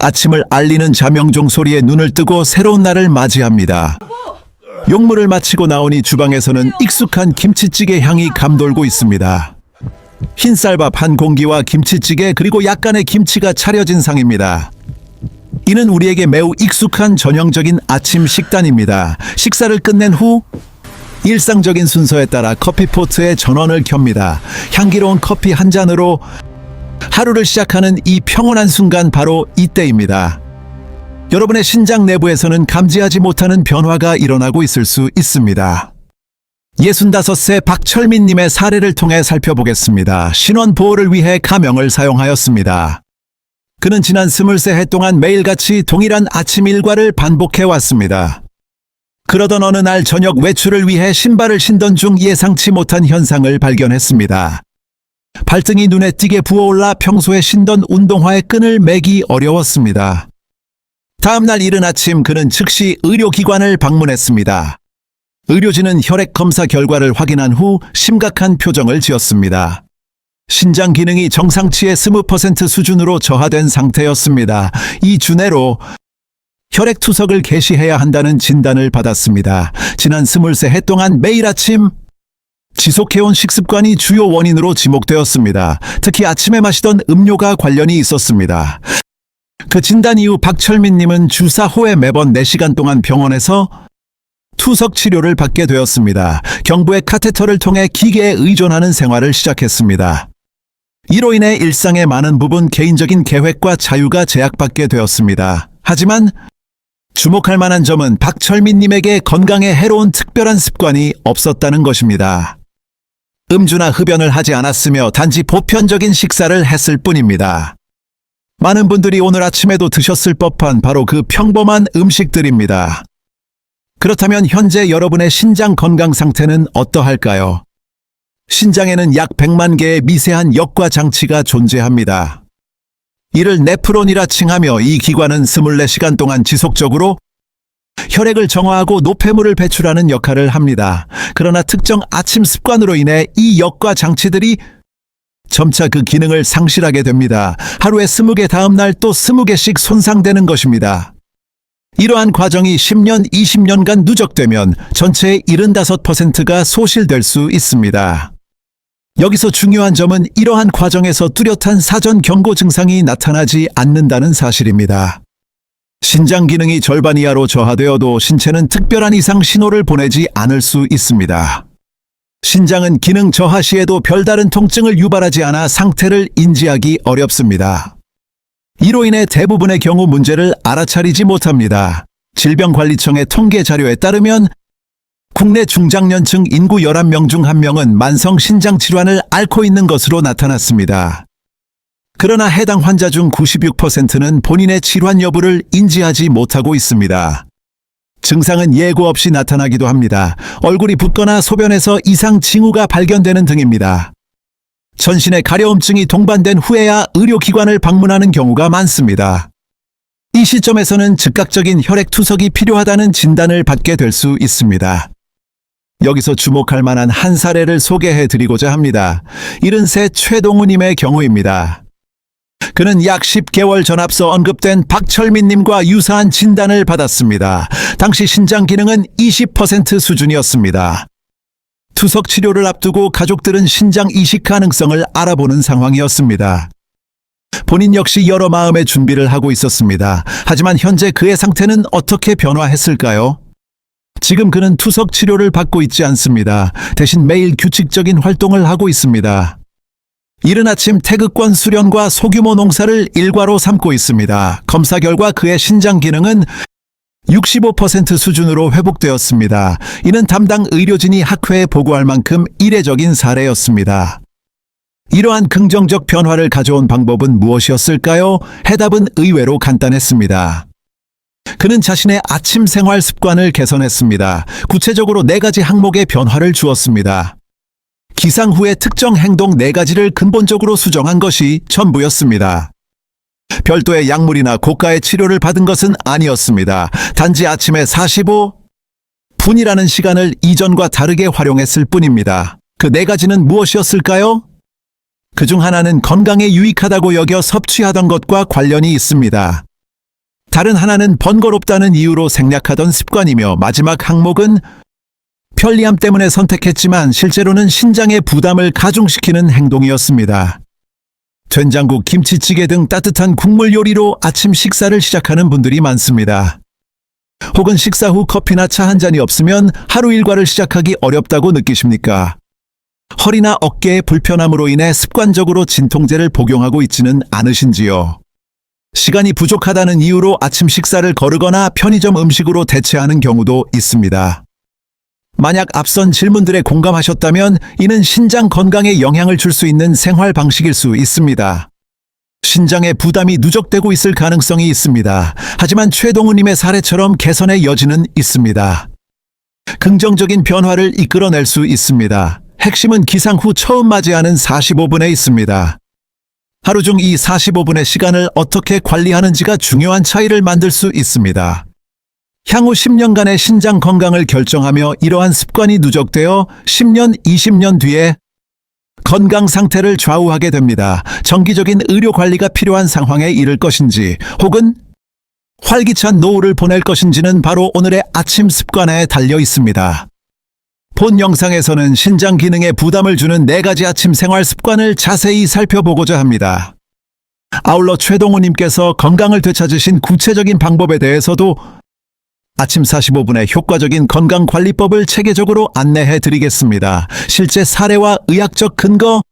아침을 알리는 자명종 소리에 눈을 뜨고 새로운 날을 맞이합니다. 용무를 마치고 나오니 주방에서는 익숙한 김치찌개 향이 감돌고 있습니다. 흰쌀밥 한 공기와 김치찌개 그리고 약간의 김치가 차려진 상입니다. 이는 우리에게 매우 익숙한 전형적인 아침 식단입니다. 식사를 끝낸 후 일상적인 순서에 따라 커피포트에 전원을 켭니다. 향기로운 커피 한 잔으로 하루를 시작하는 이 평온한 순간 바로 이때입니다. 여러분의 신장 내부에서는 감지하지 못하는 변화가 일어나고 있을 수 있습니다. 65세 박철민님의 사례를 통해 살펴보겠습니다. 신원보호를 위해 가명을 사용하였습니다. 그는 지난 23해 동안 매일같이 동일한 아침 일과를 반복해왔습니다. 그러던 어느 날 저녁 외출을 위해 신발을 신던 중 예상치 못한 현상을 발견했습니다. 발등이 눈에 띄게 부어올라 평소에 신던 운동화의 끈을 매기 어려웠습니다. 다음날 이른 아침 그는 즉시 의료기관을 방문했습니다. 의료진은 혈액 검사 결과를 확인한 후 심각한 표정을 지었습니다. 신장 기능이 정상치의 20% 수준으로 저하된 상태였습니다. 이 주내로 혈액 투석을 개시해야 한다는 진단을 받았습니다. 지난 23해 동안 매일 아침 지속해온 식습관이 주요 원인으로 지목되었습니다. 특히 아침에 마시던 음료가 관련이 있었습니다. 그 진단 이후 박철민님은 주 4호에 매번 4시간 동안 병원에서 투석 치료를 받게 되었습니다. 경부의 카테터를 통해 기계에 의존하는 생활을 시작했습니다. 이로 인해 일상의 많은 부분 개인적인 계획과 자유가 제약받게 되었습니다. 하지만 주목할 만한 점은 박철민님에게 건강에 해로운 특별한 습관이 없었다는 것입니다. 음주나 흡연을 하지 않았으며 단지 보편적인 식사를 했을 뿐입니다. 많은 분들이 오늘 아침에도 드셨을 법한 바로 그 평범한 음식들입니다. 그렇다면 현재 여러분의 신장 건강 상태는 어떠할까요? 신장에는 약 100만 개의 미세한 역과 장치가 존재합니다. 이를 네프론이라 칭하며 이 기관은 24시간 동안 지속적으로 혈액을 정화하고 노폐물을 배출하는 역할을 합니다. 그러나 특정 아침 습관으로 인해 이 역과 장치들이 점차 그 기능을 상실하게 됩니다. 하루에 20개 다음 날 또 20개씩 손상되는 것입니다. 이러한 과정이 10년, 20년간 누적되면 전체의 75%가 소실될 수 있습니다. 여기서 중요한 점은 이러한 과정에서 뚜렷한 사전 경고 증상이 나타나지 않는다는 사실입니다. 신장 기능이 절반 이하로 저하되어도 신체는 특별한 이상 신호를 보내지 않을 수 있습니다. 신장은 기능 저하 시에도 별다른 통증을 유발하지 않아 상태를 인지하기 어렵습니다. 이로 인해 대부분의 경우 문제를 알아차리지 못합니다. 질병관리청의 통계 자료에 따르면 국내 중장년층 인구 11명 중 1명은 만성 신장 질환을 앓고 있는 것으로 나타났습니다. 그러나 해당 환자 중 96%는 본인의 질환 여부를 인지하지 못하고 있습니다. 증상은 예고 없이 나타나기도 합니다. 얼굴이 붓거나 소변에서 이상 징후가 발견되는 등입니다. 전신에 가려움증이 동반된 후에야 의료기관을 방문하는 경우가 많습니다. 이 시점에서는 즉각적인 혈액 투석이 필요하다는 진단을 받게 될 수 있습니다. 여기서 주목할 만한 한 사례를 소개해 드리고자 합니다. 73 최동우님의 경우입니다. 그는 약 10개월 전 앞서 언급된 박철민님과 유사한 진단을 받았습니다. 당시 신장 기능은 20% 수준이었습니다. 투석 치료를 앞두고 가족들은 신장 이식 가능성을 알아보는 상황이었습니다. 본인 역시 여러 마음의 준비를 하고 있었습니다. 하지만 현재 그의 상태는 어떻게 변화했을까요? 지금 그는 투석 치료를 받고 있지 않습니다. 대신 매일 규칙적인 활동을 하고 있습니다. 이른 아침 태극권 수련과 소규모 농사를 일과로 삼고 있습니다. 검사 결과 그의 신장 기능은 65% 수준으로 회복되었습니다. 이는 담당 의료진이 학회에 보고할 만큼 이례적인 사례였습니다. 이러한 긍정적 변화를 가져온 방법은 무엇이었을까요? 해답은 의외로 간단했습니다. 그는 자신의 아침 생활 습관을 개선했습니다. 구체적으로 4가지 항목의 변화를 주었습니다. 기상 후의 특정 행동 4가지를 근본적으로 수정한 것이 전부였습니다. 별도의 약물이나 고가의 치료를 받은 것은 아니었습니다. 단지 아침에 45분이라는 시간을 이전과 다르게 활용했을 뿐입니다. 그 4가지는 무엇이었을까요? 그중 하나는 건강에 유익하다고 여겨 섭취하던 것과 관련이 있습니다. 다른 하나는 번거롭다는 이유로 생략하던 습관이며 마지막 항목은 편리함 때문에 선택했지만 실제로는 신장의 부담을 가중시키는 행동이었습니다. 된장국, 김치찌개 등 따뜻한 국물 요리로 아침 식사를 시작하는 분들이 많습니다. 혹은 식사 후 커피나 차 한 잔이 없으면 하루 일과를 시작하기 어렵다고 느끼십니까? 허리나 어깨의 불편함으로 인해 습관적으로 진통제를 복용하고 있지는 않으신지요? 시간이 부족하다는 이유로 아침 식사를 거르거나 편의점 음식으로 대체하는 경우도 있습니다. 만약 앞선 질문들에 공감하셨다면 이는 신장 건강에 영향을 줄 수 있는 생활 방식일 수 있습니다. 신장에 부담이 누적되고 있을 가능성이 있습니다. 하지만 최동우님의 사례처럼 개선의 여지는 있습니다. 긍정적인 변화를 이끌어낼 수 있습니다. 핵심은 기상 후 처음 맞이하는 45분에 있습니다. 하루 중 이 45분의 시간을 어떻게 관리하는지가 중요한 차이를 만들 수 있습니다. 향후 10년간의 신장 건강을 결정하며 이러한 습관이 누적되어 10년, 20년 뒤에 건강 상태를 좌우하게 됩니다. 정기적인 의료 관리가 필요한 상황에 이를 것인지 혹은 활기찬 노후를 보낼 것인지는 바로 오늘의 아침 습관에 달려 있습니다. 본 영상에서는 신장 기능에 부담을 주는 4가지 아침 생활 습관을 자세히 살펴보고자 합니다. 아울러 최동우님께서 건강을 되찾으신 구체적인 방법에 대해서도 아침 45분의 효과적인 건강관리법을 체계적으로 안내해 드리겠습니다. 실제 사례와 의학적 근거,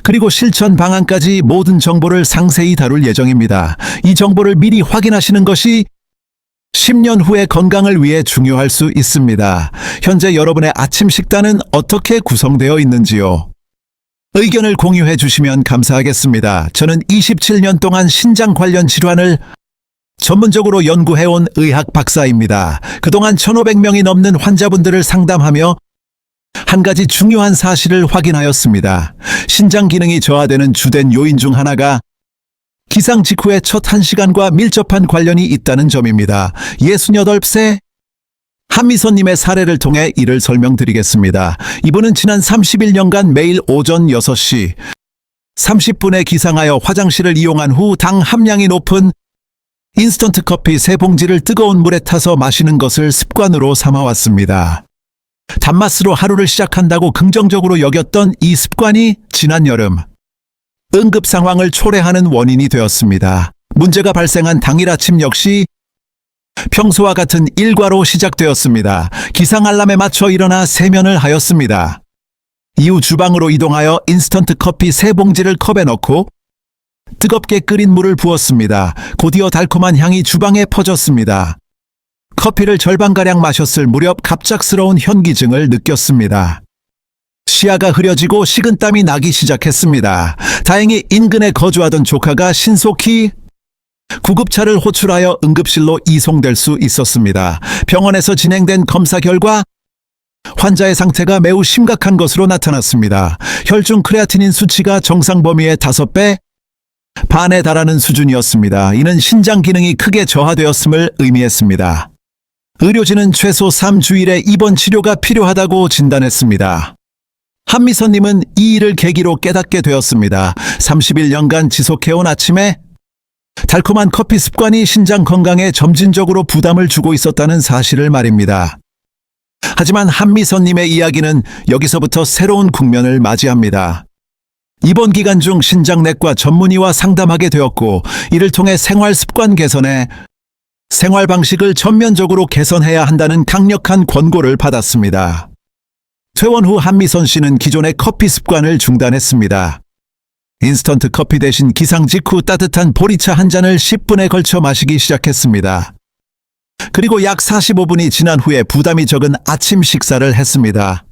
그리고 실천 방안까지 모든 정보를 상세히 다룰 예정입니다. 이 정보를 미리 확인하시는 것이 10년 후의 건강을 위해 중요할 수 있습니다. 현재 여러분의 아침 식단은 어떻게 구성되어 있는지요? 의견을 공유해 주시면 감사하겠습니다. 저는 27년 동안 신장 관련 질환을 전문적으로 연구해온 의학 박사입니다. 그동안 1,500명이 넘는 환자분들을 상담하며 한 가지 중요한 사실을 확인하였습니다. 신장 기능이 저하되는 주된 요인 중 하나가 기상 직후의 첫 1시간과 밀접한 관련이 있다는 점입니다. 68세 한미선님의 사례를 통해 이를 설명드리겠습니다. 이분은 지난 31년간 매일 오전 6시 30분에 기상하여 화장실을 이용한 후 당 함량이 높은 인스턴트 커피 3봉지를 뜨거운 물에 타서 마시는 것을 습관으로 삼아왔습니다. 단맛으로 하루를 시작한다고 긍정적으로 여겼던 이 습관이 지난 여름 응급 상황을 초래하는 원인이 되었습니다. 문제가 발생한 당일 아침 역시 평소와 같은 일과로 시작되었습니다. 기상 알람에 맞춰 일어나 세면을 하였습니다. 이후 주방으로 이동하여 인스턴트 커피 3봉지를 컵에 넣고 뜨겁게 끓인 물을 부었습니다. 곧이어 달콤한 향이 주방에 퍼졌습니다. 커피를 절반가량 마셨을 무렵 갑작스러운 현기증을 느꼈습니다. 시야가 흐려지고 식은땀이 나기 시작했습니다. 다행히 인근에 거주하던 조카가 신속히 구급차를 호출하여 응급실로 이송될 수 있었습니다. 병원에서 진행된 검사 결과 환자의 상태가 매우 심각한 것으로 나타났습니다. 혈중 크레아티닌 수치가 정상 범위의 5배 반에 달하는 수준이었습니다. 이는 신장 기능이 크게 저하되었음을 의미했습니다. 의료진은 최소 3주일의 입원 치료가 필요하다고 진단했습니다. 한미선님은 이 일을 계기로 깨닫게 되었습니다. 31년간 지속해온 아침에 달콤한 커피 습관이 신장 건강에 점진적으로 부담을 주고 있었다는 사실을 말입니다. 하지만 한미선님의 이야기는 여기서부터 새로운 국면을 맞이합니다. 입원 기간 중 신장내과 전문의와 상담하게 되었고 이를 통해 생활 습관 개선에 생활 방식을 전면적으로 개선해야 한다는 강력한 권고를 받았습니다. 퇴원 후 한미선 씨는 기존의 커피 습관을 중단했습니다. 인스턴트 커피 대신 기상 직후 따뜻한 보리차 한 잔을 10분에 걸쳐 마시기 시작했습니다. 그리고 약 45분이 지난 후에 부담이 적은 아침 식사를 했습니다.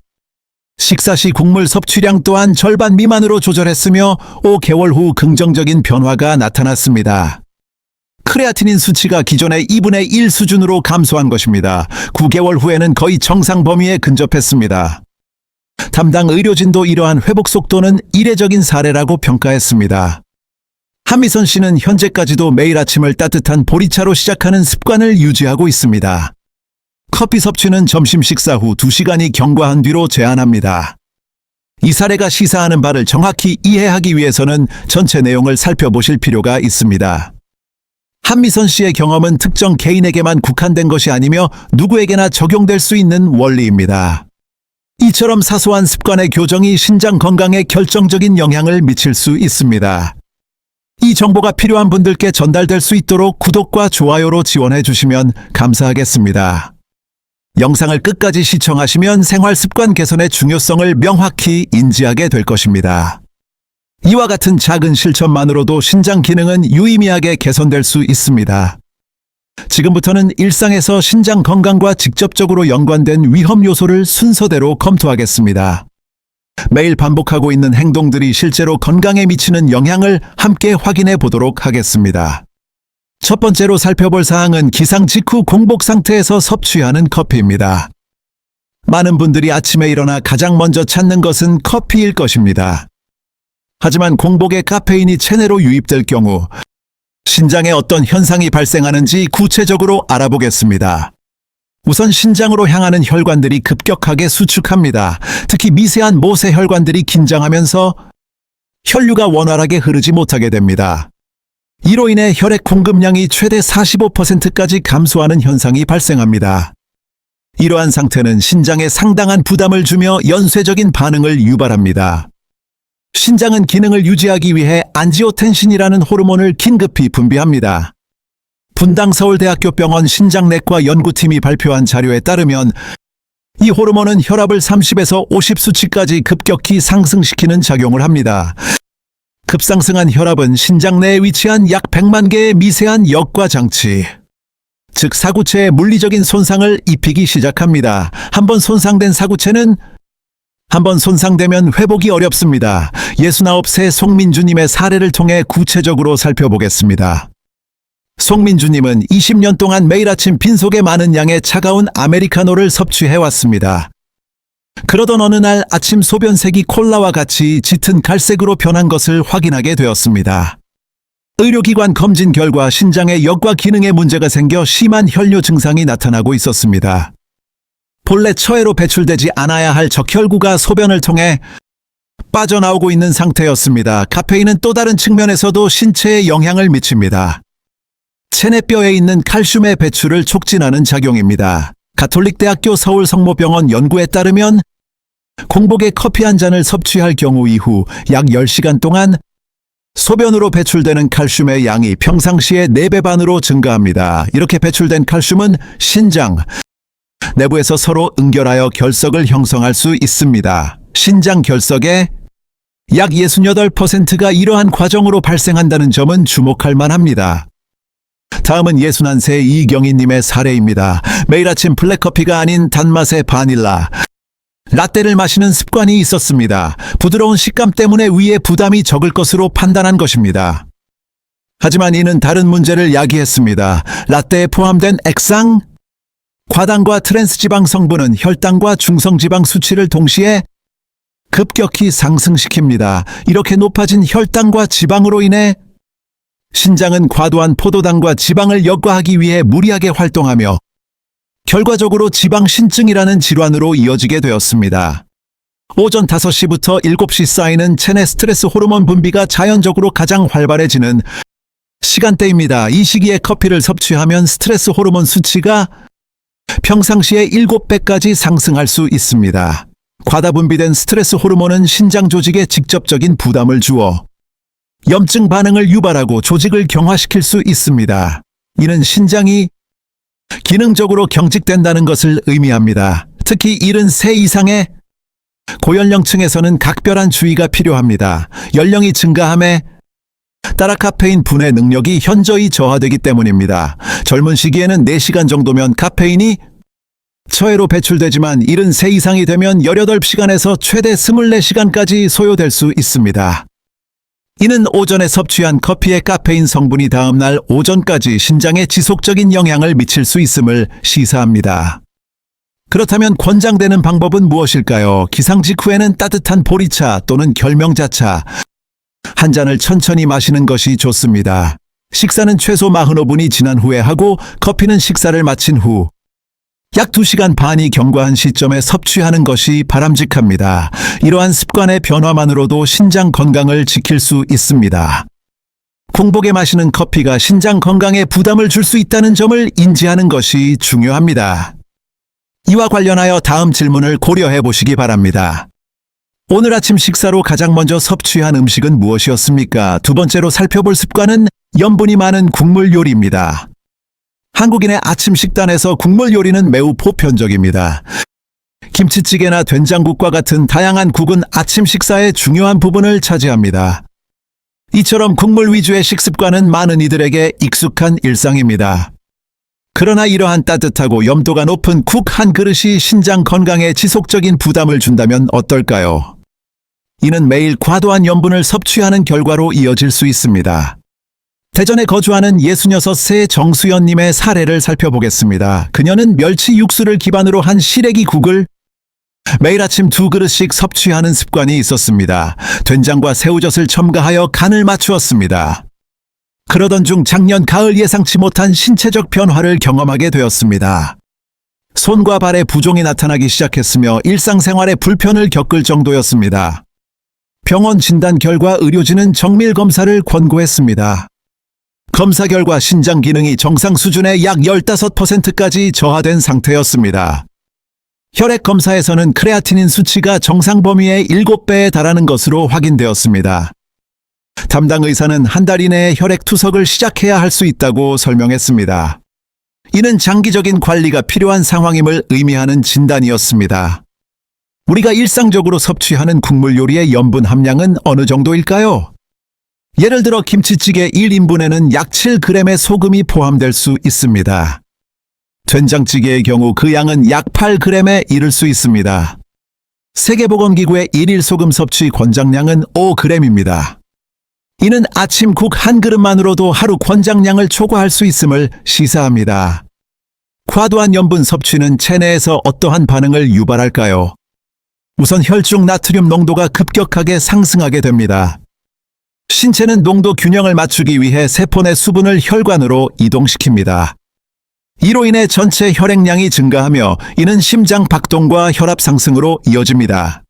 식사 시 국물 섭취량 또한 절반 미만으로 조절했으며 5개월 후 긍정적인 변화가 나타났습니다. 크레아티닌 수치가 기존의 2분의 1 수준으로 감소한 것입니다. 9개월 후에는 거의 정상 범위에 근접했습니다. 담당 의료진도 이러한 회복 속도는 이례적인 사례라고 평가했습니다. 한미선 씨는 현재까지도 매일 아침을 따뜻한 보리차로 시작하는 습관을 유지하고 있습니다. 커피 섭취는 점심 식사 후 2시간이 경과한 뒤로 제한합니다. 이 사례가 시사하는 바를 정확히 이해하기 위해서는 전체 내용을 살펴보실 필요가 있습니다. 한미선 씨의 경험은 특정 개인에게만 국한된 것이 아니며 누구에게나 적용될 수 있는 원리입니다. 이처럼 사소한 습관의 교정이 신장 건강에 결정적인 영향을 미칠 수 있습니다. 이 정보가 필요한 분들께 전달될 수 있도록 구독과 좋아요로 지원해 주시면 감사하겠습니다. 영상을 끝까지 시청하시면 생활 습관 개선의 중요성을 명확히 인지하게 될 것입니다. 이와 같은 작은 실천만으로도 신장 기능은 유의미하게 개선될 수 있습니다. 지금부터는 일상에서 신장 건강과 직접적으로 연관된 위험 요소를 순서대로 검토하겠습니다. 매일 반복하고 있는 행동들이 실제로 건강에 미치는 영향을 함께 확인해 보도록 하겠습니다. 첫 번째로 살펴볼 사항은 기상 직후 공복 상태에서 섭취하는 커피입니다. 많은 분들이 아침에 일어나 가장 먼저 찾는 것은 커피일 것입니다. 하지만 공복에 카페인이 체내로 유입될 경우 신장에 어떤 현상이 발생하는지 구체적으로 알아보겠습니다. 우선 신장으로 향하는 혈관들이 급격하게 수축합니다. 특히 미세한 모세 혈관들이 긴장하면서 혈류가 원활하게 흐르지 못하게 됩니다. 이로 인해 혈액 공급량이 최대 45%까지 감소하는 현상이 발생합니다. 이러한 상태는 신장에 상당한 부담을 주며 연쇄적인 반응을 유발합니다. 신장은 기능을 유지하기 위해 안지오텐신이라는 호르몬을 긴급히 분비합니다. 분당 서울대학교 병원 신장내과 연구팀이 발표한 자료에 따르면 이 호르몬은 혈압을 30에서 50 수치까지 급격히 상승시키는 작용을 합니다. 급상승한 혈압은 신장 내에 위치한 약 100만 개의 미세한 역과 장치, 즉 사구체에 물리적인 손상을 입히기 시작합니다. 한번 손상되면 회복이 어렵습니다. 69세 송민주님의 사례를 통해 구체적으로 살펴보겠습니다. 송민주님은 20년 동안 매일 아침 빈속에 많은 양의 차가운 아메리카노를 섭취해왔습니다. 그러던 어느 날 아침 소변색이 콜라와 같이 짙은 갈색으로 변한 것을 확인하게 되었습니다. 의료기관 검진 결과 신장의 역과 기능에 문제가 생겨 심한 혈뇨 증상이 나타나고 있었습니다. 본래 처해로 배출되지 않아야 할 적혈구가 소변을 통해 빠져나오고 있는 상태였습니다. 카페인은 또 다른 측면에서도 신체에 영향을 미칩니다. 체내뼈에 있는 칼슘의 배출을 촉진하는 작용입니다. 가톨릭대학교 서울성모병원 연구에 따르면 공복에 커피 한 잔을 섭취할 경우 이후 약 10시간 동안 소변으로 배출되는 칼슘의 양이 평상시의 4배 반으로 증가합니다. 이렇게 배출된 칼슘은 신장 내부에서 서로 응결하여 결석을 형성할 수 있습니다. 신장 결석의 약 68%가 이러한 과정으로 발생한다는 점은 주목할 만합니다. 다음은 61세 이경희님의 사례입니다. 매일 아침 블랙커피가 아닌 단맛의 바닐라, 라떼를 마시는 습관이 있었습니다. 부드러운 식감 때문에 위에 부담이 적을 것으로 판단한 것입니다. 하지만 이는 다른 문제를 야기했습니다. 라떼에 포함된 액상, 과당과 트랜스지방 성분은 혈당과 중성지방 수치를 동시에 급격히 상승시킵니다. 이렇게 높아진 혈당과 지방으로 인해 신장은 과도한 포도당과 지방을 역과하기 위해 무리하게 활동하며 결과적으로 지방신증이라는 질환으로 이어지게 되었습니다. 오전 5시부터 7시 사이는 체내 스트레스 호르몬 분비가 자연적으로 가장 활발해지는 시간대입니다. 이 시기에 커피를 섭취하면 스트레스 호르몬 수치가 평상시의 7배까지 상승할 수 있습니다. 과다 분비된 스트레스 호르몬은 신장 조직에 직접적인 부담을 주어 염증 반응을 유발하고 조직을 경화시킬 수 있습니다. 이는 신장이 기능적으로 경직된다는 것을 의미합니다. 특히 73 이상의 고연령층에서는 각별한 주의가 필요합니다. 연령이 증가함에 따라 카페인 분해 능력이 현저히 저하되기 때문입니다. 젊은 시기에는 4시간 정도면 카페인이 처해로 배출되지만 73 이상이 되면 18시간에서 최대 24시간까지 소요될 수 있습니다. 이는 오전에 섭취한 커피의 카페인 성분이 다음날 오전까지 신장에 지속적인 영향을 미칠 수 있음을 시사합니다. 그렇다면 권장되는 방법은 무엇일까요? 기상 직후에는 따뜻한 보리차 또는 결명자차 한 잔을 천천히 마시는 것이 좋습니다. 식사는 최소 45분이 지난 후에 하고 커피는 식사를 마친 후 약 2시간 반이 경과한 시점에 섭취하는 것이 바람직합니다. 이러한 습관의 변화만으로도 신장 건강을 지킬 수 있습니다. 공복에 마시는 커피가 신장 건강에 부담을 줄 수 있다는 점을 인지하는 것이 중요합니다. 이와 관련하여 다음 질문을 고려해 보시기 바랍니다. 오늘 아침 식사로 가장 먼저 섭취한 음식은 무엇이었습니까? 두 번째로 살펴볼 습관은 염분이 많은 국물 요리입니다. 한국인의 아침 식단에서 국물 요리는 매우 보편적입니다. 김치찌개나 된장국과 같은 다양한 국은 아침 식사의 중요한 부분을 차지합니다. 이처럼 국물 위주의 식습관은 많은 이들에게 익숙한 일상입니다. 그러나 이러한 따뜻하고 염도가 높은 국 한 그릇이 신장 건강에 지속적인 부담을 준다면 어떨까요? 이는 매일 과도한 염분을 섭취하는 결과로 이어질 수 있습니다. 대전에 거주하는 66세 정수연님의 사례를 살펴보겠습니다. 그녀는 멸치 육수를 기반으로 한 시래기 국을 매일 아침 2그릇씩 섭취하는 습관이 있었습니다. 된장과 새우젓을 첨가하여 간을 맞추었습니다. 그러던 중 작년 가을 예상치 못한 신체적 변화를 경험하게 되었습니다. 손과 발에 부종이 나타나기 시작했으며 일상생활에 불편을 겪을 정도였습니다. 병원 진단 결과 의료진은 정밀 검사를 권고했습니다. 검사 결과 신장 기능이 정상 수준의 약 15%까지 저하된 상태였습니다. 혈액 검사에서는 크레아티닌 수치가 정상 범위의 7배에 달하는 것으로 확인되었습니다. 담당 의사는 한 달 이내에 혈액 투석을 시작해야 할 수 있다고 설명했습니다. 이는 장기적인 관리가 필요한 상황임을 의미하는 진단이었습니다. 우리가 일상적으로 섭취하는 국물 요리의 염분 함량은 어느 정도일까요? 예를 들어 김치찌개 1인분에는 약 7g의 소금이 포함될 수 있습니다. 된장찌개의 경우 그 양은 약 8g에 이를 수 있습니다. 세계보건기구의 일일 소금 섭취 권장량은 5g입니다. 이는 아침 국 한 그릇만으로도 하루 권장량을 초과할 수 있음을 시사합니다. 과도한 염분 섭취는 체내에서 어떠한 반응을 유발할까요? 우선 혈중 나트륨 농도가 급격하게 상승하게 됩니다. 신체는 농도 균형을 맞추기 위해 세포 내 수분을 혈관으로 이동시킵니다. 이로 인해 전체 혈액량이 증가하며 이는 심장 박동과 혈압 상승으로 이어집니다.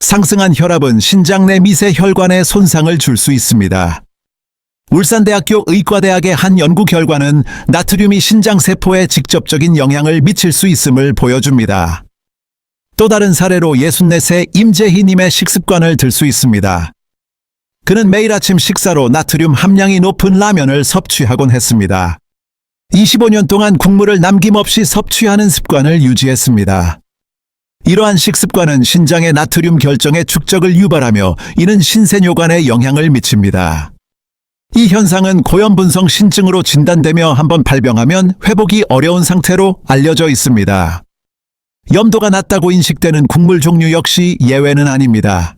상승한 혈압은 신장 내 미세 혈관에 손상을 줄 수 있습니다. 울산대학교 의과대학의 한 연구 결과는 나트륨이 신장 세포에 직접적인 영향을 미칠 수 있음을 보여줍니다. 또 다른 사례로 64세 임재희님의 식습관을 들 수 있습니다. 그는 매일 아침 식사로 나트륨 함량이 높은 라면을 섭취하곤 했습니다. 25년 동안 국물을 남김없이 섭취하는 습관을 유지했습니다. 이러한 식습관은 신장의 나트륨 결정의 축적을 유발하며 이는 신세뇨관에 영향을 미칩니다. 이 현상은 고염분성 신증으로 진단되며 한번 발병하면 회복이 어려운 상태로 알려져 있습니다. 염도가 낮다고 인식되는 국물 종류 역시 예외는 아닙니다.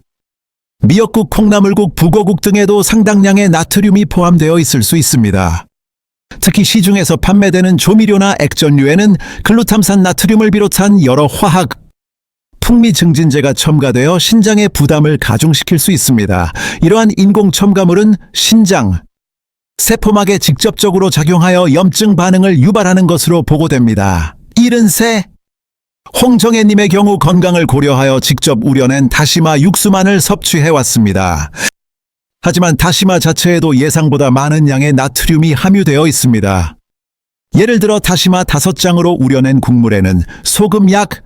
미역국, 콩나물국, 북어국 등에도 상당량의 나트륨이 포함되어 있을 수 있습니다. 특히 시중에서 판매되는 조미료나 액젓류에는 글루탐산 나트륨을 비롯한 여러 화학, 풍미 증진제가 첨가되어 신장의 부담을 가중시킬 수 있습니다. 이러한 인공 첨가물은 신장, 세포막에 직접적으로 작용하여 염증 반응을 유발하는 것으로 보고됩니다. 73세 홍정혜님의 경우 건강을 고려하여 직접 우려낸 다시마 육수만을 섭취해왔습니다. 하지만 다시마 자체에도 예상보다 많은 양의 나트륨이 함유되어 있습니다. 예를 들어 다시마 5장으로 우려낸 국물에는 소금 약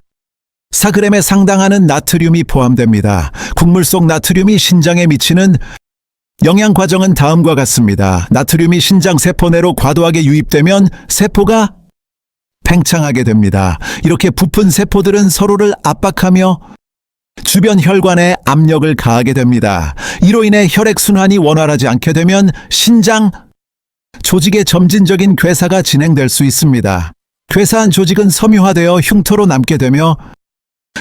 4g에 상당하는 나트륨이 포함됩니다. 국물 속 나트륨이 신장에 미치는 영양 과정은 다음과 같습니다. 나트륨이 신장 세포 내로 과도하게 유입되면 세포가 팽창하게 됩니다. 이렇게 부푼 세포들은 서로를 압박하며 주변 혈관에 압력을 가하게 됩니다. 이로 인해 혈액순환이 원활하지 않게 되면 신장 조직의 점진적인 괴사가 진행될 수 있습니다. 괴사한 조직은 섬유화되어 흉터로 남게 되며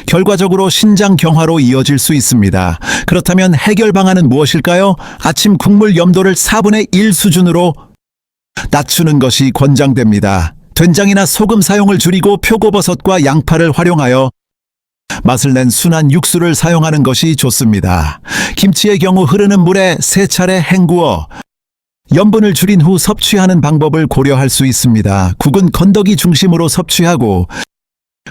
결과적으로 신장 경화로 이어질 수 있습니다. 그렇다면 해결 방안은 무엇일까요? 아침 국물 염도를 4분의 1 수준으로 낮추는 것이 권장됩니다. 된장이나 소금 사용을 줄이고 표고버섯과 양파를 활용하여 맛을 낸 순한 육수를 사용하는 것이 좋습니다. 김치의 경우 흐르는 물에 3차례 헹구어 염분을 줄인 후 섭취하는 방법을 고려할 수 있습니다. 국은 건더기 중심으로 섭취하고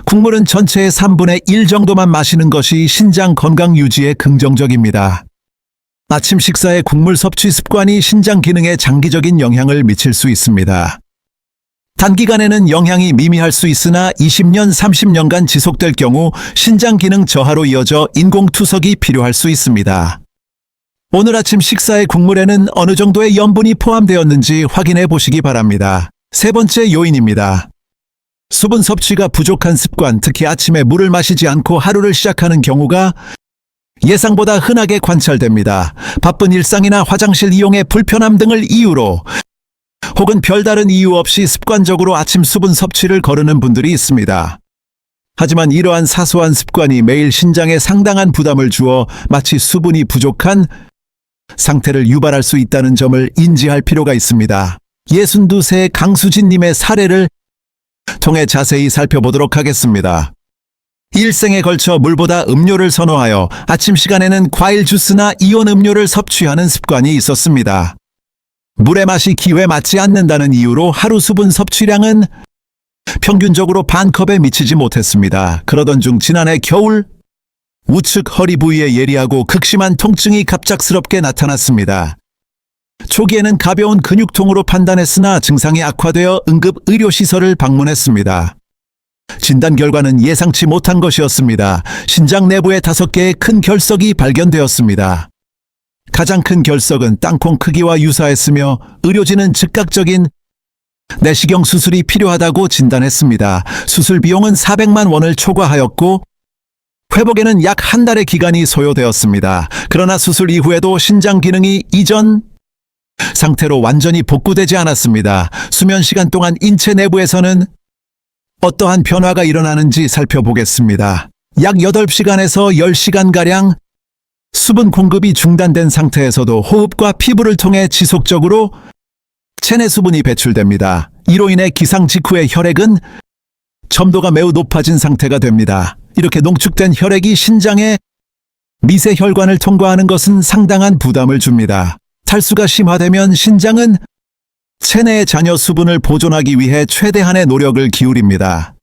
국물은 전체의 3분의 1 정도만 마시는 것이 신장 건강 유지에 긍정적입니다. 아침 식사의 국물 섭취 습관이 신장 기능에 장기적인 영향을 미칠 수 있습니다. 단기간에는 영향이 미미할 수 있으나 20년, 30년간 지속될 경우 신장 기능 저하로 이어져 인공투석이 필요할 수 있습니다. 오늘 아침 식사의 국물에는 어느 정도의 염분이 포함되었는지 확인해 보시기 바랍니다. 세 번째 요인입니다. 수분 섭취가 부족한 습관, 특히 아침에 물을 마시지 않고 하루를 시작하는 경우가 예상보다 흔하게 관찰됩니다. 바쁜 일상이나 화장실 이용의 불편함 등을 이유로 혹은 별다른 이유 없이 습관적으로 아침 수분 섭취를 거르는 분들이 있습니다. 하지만 이러한 사소한 습관이 매일 신장에 상당한 부담을 주어 마치 수분이 부족한 상태를 유발할 수 있다는 점을 인지할 필요가 있습니다. 62세 강수진님의 사례를 통해 자세히 살펴보도록 하겠습니다. 일생에 걸쳐 물보다 음료를 선호하여 아침 시간에는 과일 주스나 이온 음료를 섭취하는 습관이 있었습니다. 물의 맛이 기회에 맞지 않는다는 이유로 하루 수분 섭취량은 평균적으로 반 컵에 미치지 못했습니다. 그러던 중 지난해 겨울 우측 허리 부위에 예리하고 극심한 통증이 갑작스럽게 나타났습니다. 초기에는 가벼운 근육통으로 판단했으나 증상이 악화되어 응급 의료시설을 방문했습니다. 진단 결과는 예상치 못한 것이었습니다. 신장 내부에 5개의 큰 결석이 발견되었습니다. 가장 큰 결석은 땅콩 크기와 유사했으며 의료진은 즉각적인 내시경 수술이 필요하다고 진단했습니다. 수술 비용은 400만 원을 초과하였고 회복에는 약 한 달의 기간이 소요되었습니다. 그러나 수술 이후에도 신장 기능이 이전 상태로 완전히 복구되지 않았습니다. 수면 시간 동안 인체 내부에서는 어떠한 변화가 일어나는지 살펴보겠습니다. 약 8시간에서 10시간가량 수분 공급이 중단된 상태에서도 호흡과 피부를 통해 지속적으로 체내 수분이 배출됩니다. 이로 인해 기상 직후의 혈액은 점도가 매우 높아진 상태가 됩니다. 이렇게 농축된 혈액이 신장의 미세 혈관을 통과하는 것은 상당한 부담을 줍니다. 탈수가 심화되면 신장은 체내의 잔여 수분을 보존하기 위해 최대한의 노력을 기울입니다.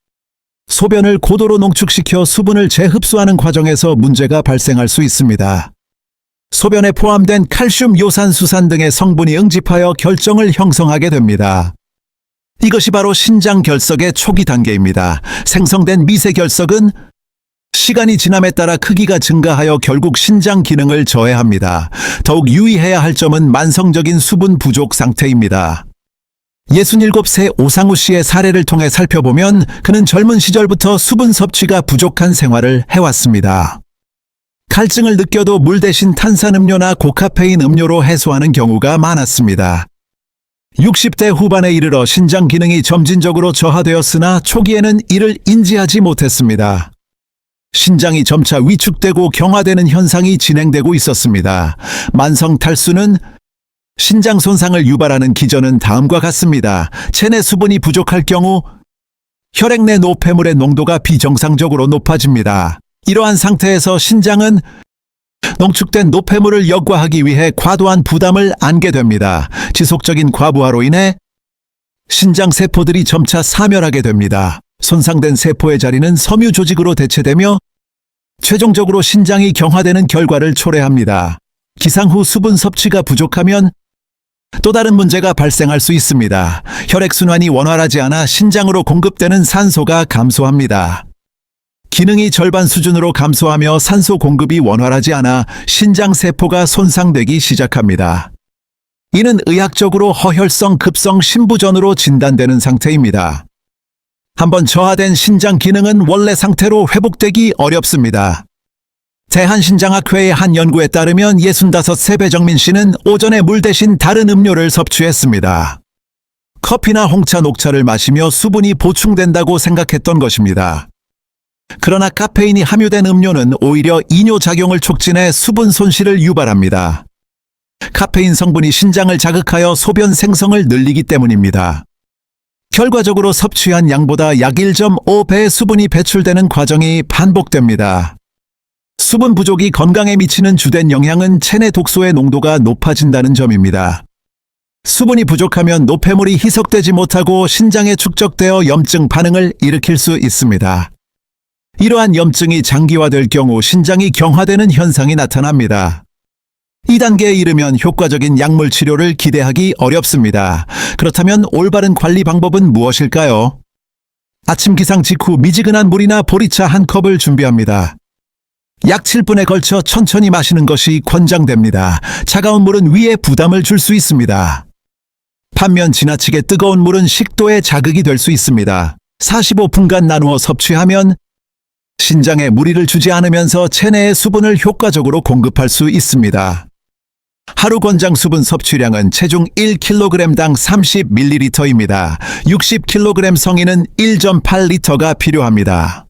소변을 고도로 농축시켜 수분을 재흡수하는 과정에서 문제가 발생할 수 있습니다. 소변에 포함된 칼슘, 요산, 수산 등의 성분이 응집하여 결정을 형성하게 됩니다. 이것이 바로 신장 결석의 초기 단계입니다. 생성된 미세 결석은 시간이 지남에 따라 크기가 증가하여 결국 신장 기능을 저해합니다. 더욱 유의해야 할 점은 만성적인 수분 부족 상태입니다. 67세 오상우 씨의 사례를 통해 살펴보면 그는 젊은 시절부터 수분 섭취가 부족한 생활을 해왔습니다. 갈증을 느껴도 물 대신 탄산음료나 고카페인 음료로 해소하는 경우가 많았습니다. 60대 후반에 이르러 신장 기능이 점진적으로 저하되었으나 초기에는 이를 인지하지 못했습니다. 신장이 점차 위축되고 경화되는 현상이 진행되고 있었습니다. 만성 탈수는 신장 손상을 유발하는 기전은 다음과 같습니다. 체내 수분이 부족할 경우 혈액 내 노폐물의 농도가 비정상적으로 높아집니다. 이러한 상태에서 신장은 농축된 노폐물을 역과하기 위해 과도한 부담을 안게 됩니다. 지속적인 과부하로 인해 신장 세포들이 점차 사멸하게 됩니다. 손상된 세포의 자리는 섬유 조직으로 대체되며 최종적으로 신장이 경화되는 결과를 초래합니다. 기상 후 수분 섭취가 부족하면 또 다른 문제가 발생할 수 있습니다. 혈액순환이 원활하지 않아 신장으로 공급되는 산소가 감소합니다. 기능이 절반 수준으로 감소하며 산소 공급이 원활하지 않아 신장 세포가 손상되기 시작합니다. 이는 의학적으로 허혈성 급성 신부전으로 진단되는 상태입니다. 한번 저하된 신장 기능은 원래 상태로 회복되기 어렵습니다. 대한신장학회의 한 연구에 따르면 65세 배정민 씨는 오전에 물 대신 다른 음료를 섭취했습니다. 커피나 홍차, 녹차를 마시며 수분이 보충된다고 생각했던 것입니다. 그러나 카페인이 함유된 음료는 오히려 이뇨작용을 촉진해 수분 손실을 유발합니다. 카페인 성분이 신장을 자극하여 소변 생성을 늘리기 때문입니다. 결과적으로 섭취한 양보다 약 1.5배의 수분이 배출되는 과정이 반복됩니다. 수분 부족이 건강에 미치는 주된 영향은 체내 독소의 농도가 높아진다는 점입니다. 수분이 부족하면 노폐물이 희석되지 못하고 신장에 축적되어 염증 반응을 일으킬 수 있습니다. 이러한 염증이 장기화될 경우 신장이 경화되는 현상이 나타납니다. 2단계에 이르면 효과적인 약물 치료를 기대하기 어렵습니다. 그렇다면 올바른 관리 방법은 무엇일까요? 아침 기상 직후 미지근한 물이나 보리차 한 컵을 준비합니다. 약 7분에 걸쳐 천천히 마시는 것이 권장됩니다. 차가운 물은 위에 부담을 줄 수 있습니다. 반면 지나치게 뜨거운 물은 식도에 자극이 될 수 있습니다. 45분간 나누어 섭취하면 신장에 무리를 주지 않으면서 체내의 수분을 효과적으로 공급할 수 있습니다. 하루 권장 수분 섭취량은 체중 1kg당 30ml입니다. 60kg 성인은 1.8L가 필요합니다.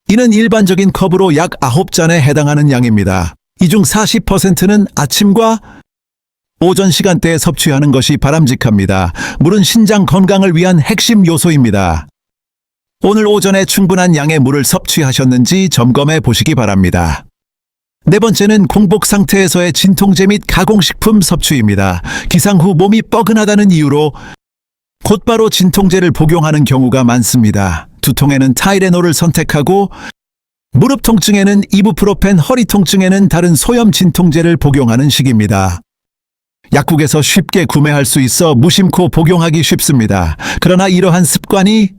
이는 일반적인 컵으로 약 9잔에 해당하는 양입니다. 이 중 40%는 아침과 오전 시간대에 섭취하는 것이 바람직합니다. 물은 신장 건강을 위한 핵심 요소입니다. 오늘 오전에 충분한 양의 물을 섭취하셨는지 점검해 보시기 바랍니다. 네 번째는 공복 상태에서의 진통제 및 가공식품 섭취입니다. 기상 후 몸이 뻐근하다는 이유로 곧바로 진통제를 복용하는 경우가 많습니다. 두통에는 타이레놀을 선택하고 무릎 통증에는 이부프로펜, 허리 통증에는 다른 소염 진통제를 복용하는 식입니다. 약국에서 쉽게 구매할 수 있어 무심코 복용하기 쉽습니다. 그러나 이러한 습관이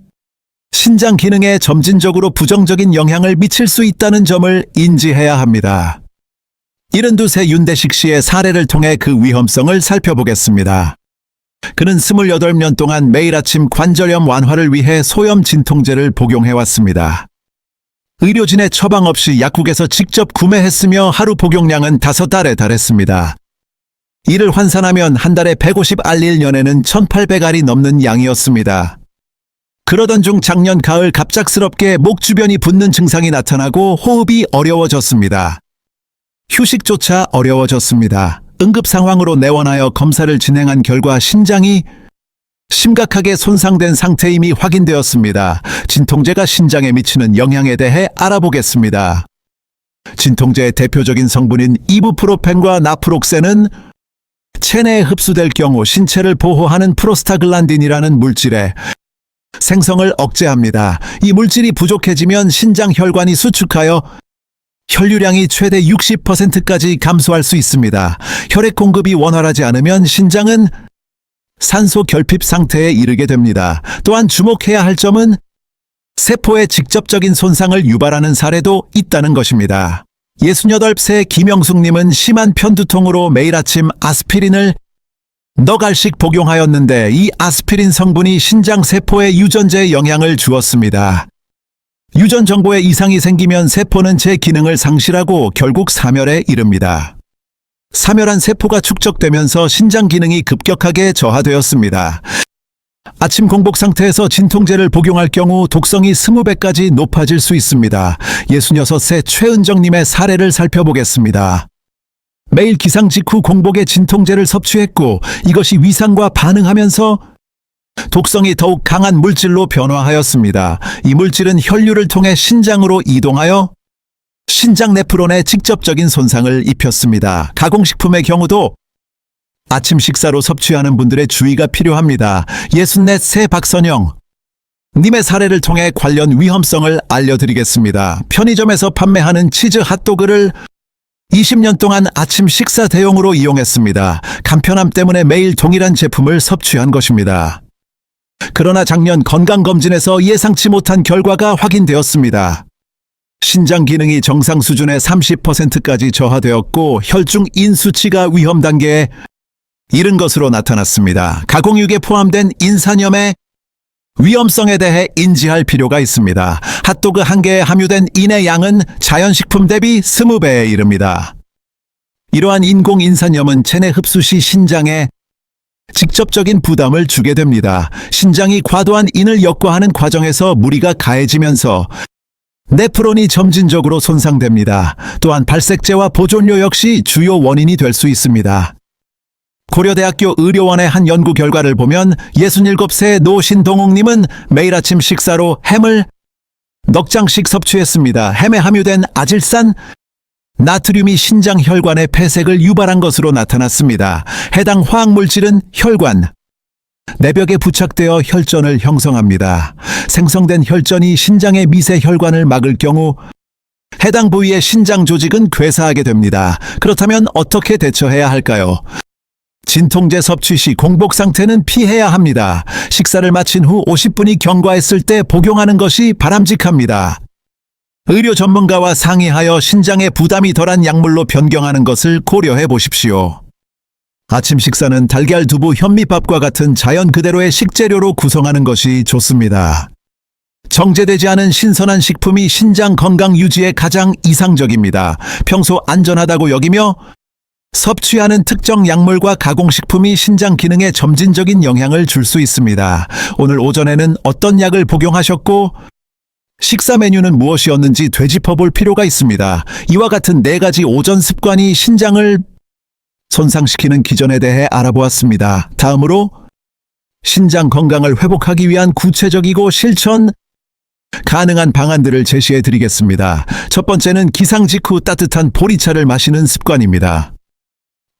신장 기능에 점진적으로 부정적인 영향을 미칠 수 있다는 점을 인지해야 합니다. 72세 윤대식 씨의 사례를 통해 그 위험성을 살펴보겠습니다. 그는 28년 동안 매일 아침 관절염 완화를 위해 소염 진통제를 복용해왔습니다. 의료진의 처방 없이 약국에서 직접 구매했으며 하루 복용량은 5알에 달했습니다. 이를 환산하면 한 달에 150알일 년에는 1800알이 넘는 양이었습니다. 그러던 중 작년 가을 갑작스럽게 목 주변이 붓는 증상이 나타나고 호흡이 어려워졌습니다. 휴식조차 어려워졌습니다. 응급 상황으로 내원하여 검사를 진행한 결과 신장이 심각하게 손상된 상태임이 확인되었습니다. 진통제가 신장에 미치는 영향에 대해 알아보겠습니다. 진통제의 대표적인 성분인 이부프로펜과 나프록센은 체내에 흡수될 경우 신체를 보호하는 프로스타글란딘이라는 물질의 생성을 억제합니다. 이 물질이 부족해지면 신장 혈관이 수축하여 혈류량이 최대 60%까지 감소할 수 있습니다. 혈액 공급이 원활하지 않으면 신장은 산소 결핍 상태에 이르게 됩니다. 또한 주목해야 할 점은 세포에 직접적인 손상을 유발하는 사례도 있다는 것입니다. 68세 김영숙님은 심한 편두통으로 매일 아침 아스피린을 넉 알씩 복용하였는데 이 아스피린 성분이 신장 세포에 유전자에 영향을 주었습니다. 유전 정보에 이상이 생기면 세포는 제 기능을 상실하고 결국 사멸에 이릅니다. 사멸한 세포가 축적되면서 신장 기능이 급격하게 저하되었습니다. 아침 공복 상태에서 진통제를 복용할 경우 독성이 20배까지 높아질 수 있습니다. 66세 최은정님의 사례를 살펴보겠습니다. 매일 기상 직후 공복에 진통제를 섭취했고 이것이 위산과 반응하면서 독성이 더욱 강한 물질로 변화하였습니다. 이 물질은 혈류를 통해 신장으로 이동하여 신장 네프론에 직접적인 손상을 입혔습니다. 가공식품의 경우도 아침 식사로 섭취하는 분들의 주의가 필요합니다. 64세 박선영 님의 사례를 통해 관련 위험성을 알려드리겠습니다. 편의점에서 판매하는 치즈 핫도그를 20년 동안 아침 식사 대용으로 이용했습니다. 간편함 때문에 매일 동일한 제품을 섭취한 것입니다. 그러나 작년 건강검진에서 예상치 못한 결과가 확인되었습니다. 신장 기능이 정상 수준의 30%까지 저하되었고 혈중 인수치가 위험 단계에 이른 것으로 나타났습니다. 가공육에 포함된 인산염의 위험성에 대해 인지할 필요가 있습니다. 핫도그 한 개에 함유된 인의 양은 자연식품 대비 20배에 이릅니다. 이러한 인공인산염은 체내 흡수 시 신장에 직접적인 부담을 주게 됩니다. 신장이 과도한 인을 역과하는 과정에서 무리가 가해지면서 네프론이 점진적으로 손상됩니다. 또한 발색제와 보존료 역시 주요 원인이 될 수 있습니다. 고려대학교 의료원의 한 연구 결과를 보면 67세 노신동욱님은 매일 아침 식사로 햄을 넉 장씩 섭취했습니다. 햄에 함유된 아질산, 나트륨이 신장 혈관의 폐색을 유발한 것으로 나타났습니다. 해당 화학물질은 혈관, 내벽에 부착되어 혈전을 형성합니다. 생성된 혈전이 신장의 미세 혈관을 막을 경우 해당 부위의 신장 조직은 괴사하게 됩니다. 그렇다면 어떻게 대처해야 할까요? 진통제 섭취 시 공복 상태는 피해야 합니다. 식사를 마친 후 50분이 경과했을 때 복용하는 것이 바람직합니다. 의료 전문가와 상의하여 신장에 부담이 덜한 약물로 변경하는 것을 고려해 보십시오. 아침 식사는 달걀, 두부, 현미밥과 같은 자연 그대로의 식재료로 구성하는 것이 좋습니다. 정제되지 않은 신선한 식품이 신장 건강 유지에 가장 이상적입니다. 평소 안전하다고 여기며 섭취하는 특정 약물과 가공식품이 신장 기능에 점진적인 영향을 줄 수 있습니다. 오늘 오전에는 어떤 약을 복용하셨고 식사 메뉴는 무엇이었는지 되짚어 볼 필요가 있습니다. 이와 같은 4가지 오전 습관이 신장을 손상시키는 기전에 대해 알아보았습니다. 다음으로 신장 건강을 회복하기 위한 구체적이고 실천 가능한 방안들을 제시해 드리겠습니다. 첫 번째는 기상 직후 따뜻한 보리차를 마시는 습관입니다.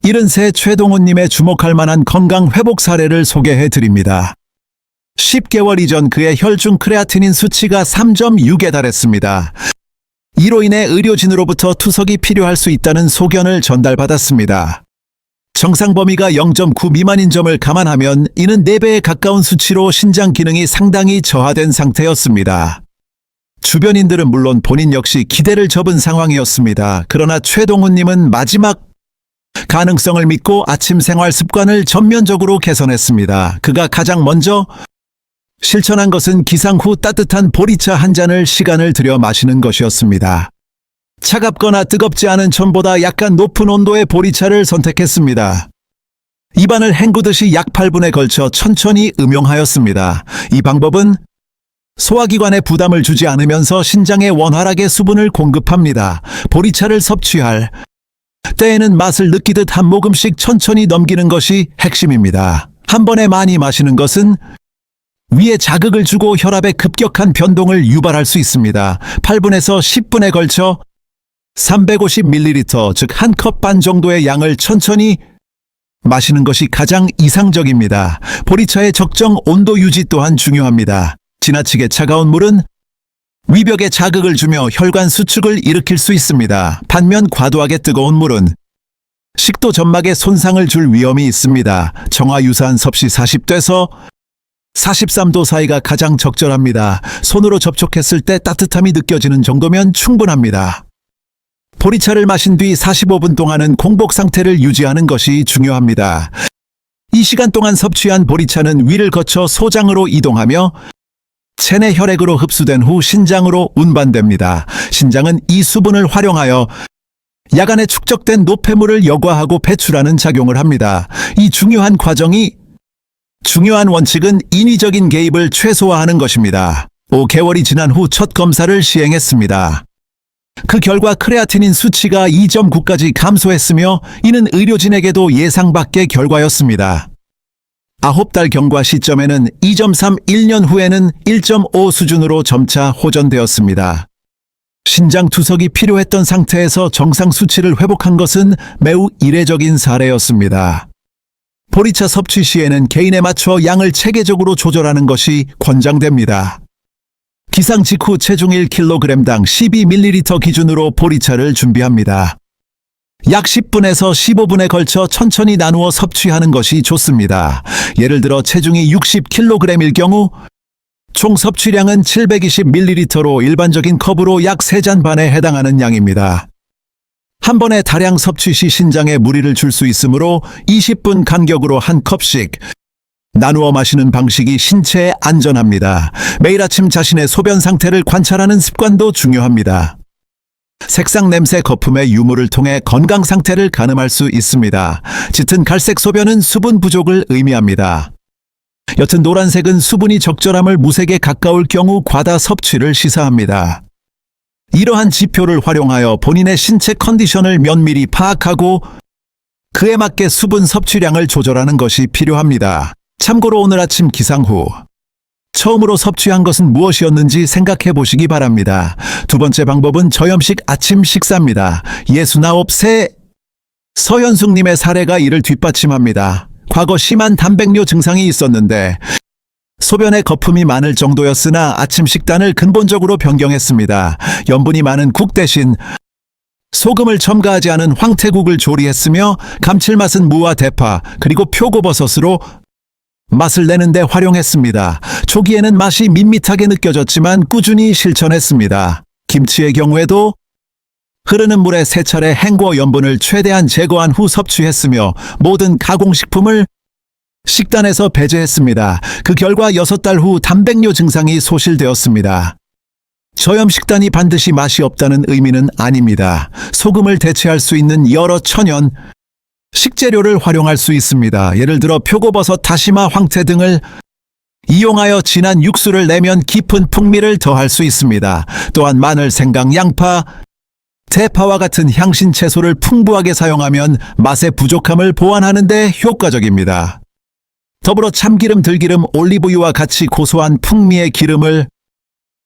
73 최동훈님의 주목할 만한 건강 회복 사례를 소개해 드립니다. 10개월 이전 그의 혈중 크레아티닌 수치가 3.6에 달했습니다. 이로 인해 의료진으로부터 투석이 필요할 수 있다는 소견을 전달받았습니다. 정상 범위가 0.9 미만인 점을 감안하면 이는 4배에 가까운 수치로 신장 기능이 상당히 저하된 상태였습니다. 주변인들은 물론 본인 역시 기대를 접은 상황이었습니다. 그러나 최동훈님은 마지막 가능성을 믿고 아침 생활 습관을 전면적으로 개선했습니다. 그가 가장 먼저 실천한 것은 기상 후 따뜻한 보리차 한 잔을 시간을 들여 마시는 것이었습니다. 차갑거나 뜨겁지 않은 첨보다 약간 높은 온도의 보리차를 선택했습니다. 입안을 헹구듯이 약 8분에 걸쳐 천천히 음용하였습니다. 이 방법은 소화기관에 부담을 주지 않으면서 신장에 원활하게 수분을 공급합니다. 보리차를 섭취할 때에는 맛을 느끼듯 한 모금씩 천천히 넘기는 것이 핵심입니다. 한 번에 많이 마시는 것은 위에 자극을 주고 혈압의 급격한 변동을 유발할 수 있습니다. 8분에서 10분에 걸쳐 350ml, 즉 한 컵 반 정도의 양을 천천히 마시는 것이 가장 이상적입니다. 보리차의 적정 온도 유지 또한 중요합니다. 지나치게 차가운 물은 위벽에 자극을 주며 혈관 수축을 일으킬 수 있습니다. 반면 과도하게 뜨거운 물은 식도 점막에 손상을 줄 위험이 있습니다. 정화유사한 섭씨 40도에서 43도 사이가 가장 적절합니다. 손으로 접촉했을 때 따뜻함이 느껴지는 정도면 충분합니다. 보리차를 마신 뒤 45분 동안은 공복 상태를 유지하는 것이 중요합니다. 이 시간 동안 섭취한 보리차는 위를 거쳐 소장으로 이동하며 체내 혈액으로 흡수된 후 신장으로 운반됩니다. 신장은 이 수분을 활용하여 야간에 축적된 노폐물을 여과하고 배출하는 작용을 합니다. 이 중요한 원칙은 인위적인 개입을 최소화하는 것입니다. 5개월이 지난 후 첫 검사를 시행했습니다. 그 결과 크레아티닌 수치가 2.9까지 감소했으며 이는 의료진에게도 예상 밖의 결과였습니다. 9달 경과 시점에는 2.3, 1년 후에는 1.5 수준으로 점차 호전되었습니다. 신장 투석이 필요했던 상태에서 정상 수치를 회복한 것은 매우 이례적인 사례였습니다. 보리차 섭취 시에는 개인에 맞춰 양을 체계적으로 조절하는 것이 권장됩니다. 기상 직후 체중 1kg당 12ml 기준으로 보리차를 준비합니다. 약 10분에서 15분에 걸쳐 천천히 나누어 섭취하는 것이 좋습니다. 예를 들어 체중이 60kg일 경우 총 섭취량은 720ml로 일반적인 컵으로 약 3잔 반에 해당하는 양입니다. 한 번에 다량 섭취 시 신장에 무리를 줄 수 있으므로 20분 간격으로 한 컵씩 나누어 마시는 방식이 신체에 안전합니다. 매일 아침 자신의 소변 상태를 관찰하는 습관도 중요합니다. 색상, 냄새, 거품의 유무를 통해 건강 상태를 가늠할 수 있습니다. 짙은 갈색 소변은 수분 부족을 의미합니다. 옅은 노란색은 수분이 적절함을 무색에 가까울 경우 과다 섭취를 시사합니다. 이러한 지표를 활용하여 본인의 신체 컨디션을 면밀히 파악하고 그에 맞게 수분 섭취량을 조절하는 것이 필요합니다. 참고로 오늘 아침 기상 후 처음으로 섭취한 것은 무엇이었는지 생각해 보시기 바랍니다. 두 번째 방법은 저염식 아침 식사입니다. 69세 서현숙님의 사례가 이를 뒷받침합니다. 과거 심한 단백뇨 증상이 있었는데 소변에 거품이 많을 정도였으나 아침 식단을 근본적으로 변경했습니다. 염분이 많은 국 대신 소금을 첨가하지 않은 황태국을 조리했으며 감칠맛은 무와 대파 그리고 표고버섯으로 맛을 내는데 활용했습니다. 초기에는 맛이 밋밋하게 느껴졌지만 꾸준히 실천했습니다. 김치의 경우에도 흐르는 물에 3차례 헹궈 염분을 최대한 제거한 후 섭취했으며 모든 가공식품을 식단에서 배제했습니다. 그 결과 6달 후 단백뇨 증상이 소실되었습니다. 저염 식단이 반드시 맛이 없다는 의미는 아닙니다. 소금을 대체할 수 있는 여러 천연 식재료를 활용할 수 있습니다. 예를 들어 표고버섯, 다시마, 황태 등을 이용하여 진한 육수를 내면 깊은 풍미를 더할 수 있습니다. 또한 마늘, 생강, 양파, 대파와 같은 향신 채소를 풍부하게 사용하면 맛의 부족함을 보완하는 데 효과적입니다. 더불어 참기름, 들기름, 올리브유와 같이 고소한 풍미의 기름을